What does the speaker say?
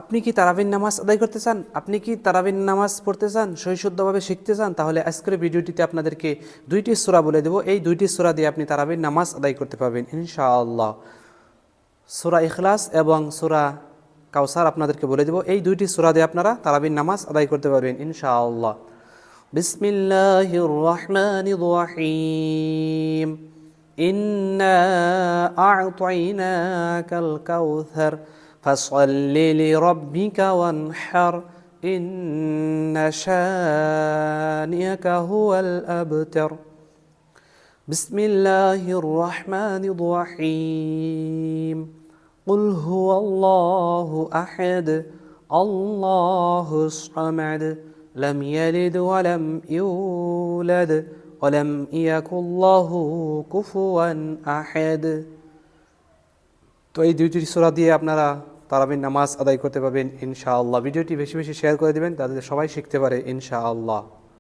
আপনি কি তারাবির নামাজ আদায় করতে চান? আপনি কি তারাবির নামাজ পড়তে চান, সহিশুদ্ধভাবে শিখতে চান? তাহলে আজকের ভিডিওটিতে আপনাদেরকে 2টি সূরা বলে দেব। এই 2টি সূরা দিয়ে আপনি তারাবির নামাজ আদায় করতে পারবেন ইনশাআল্লাহ। সূরা ইখলাস এবং সূরা কাউসার আপনাদেরকে বলে দেব। এই 2টি সূরা দিয়ে আপনারা তারাবির নামাজ আদায় করতে পারবেন ইনশাআল্লাহ। বিসমিল্লাহির রহমানির রহিম। ইন্না আ'তাইনাকাল কাউসার ফাসল্লি লিরাব্বিকা ওয়ানহার ইন্না শানিয়াকা হুয়াল আবতার। বিসমিল্লাহির রহমানির রহিম। কুল হুয়াল্লাহু আহাদ আল্লাহুস সামাদ লাম ইয়ালিদ ওয়া লাম ইউলাদ ওয়া লাম ইয়াকুল লাহু কুফুয়ান আহাদ। তো এই 2টি সূরা দিয়ে আপনারা তারাবির নামাজ আদায় করতে পারবেন ইনশাআল্লাহ। ভিডিওটি বেশি বেশি শেয়ার করে দিবেন, তাদের সবাই শিখতে পারে ইনশাআল্লাহ।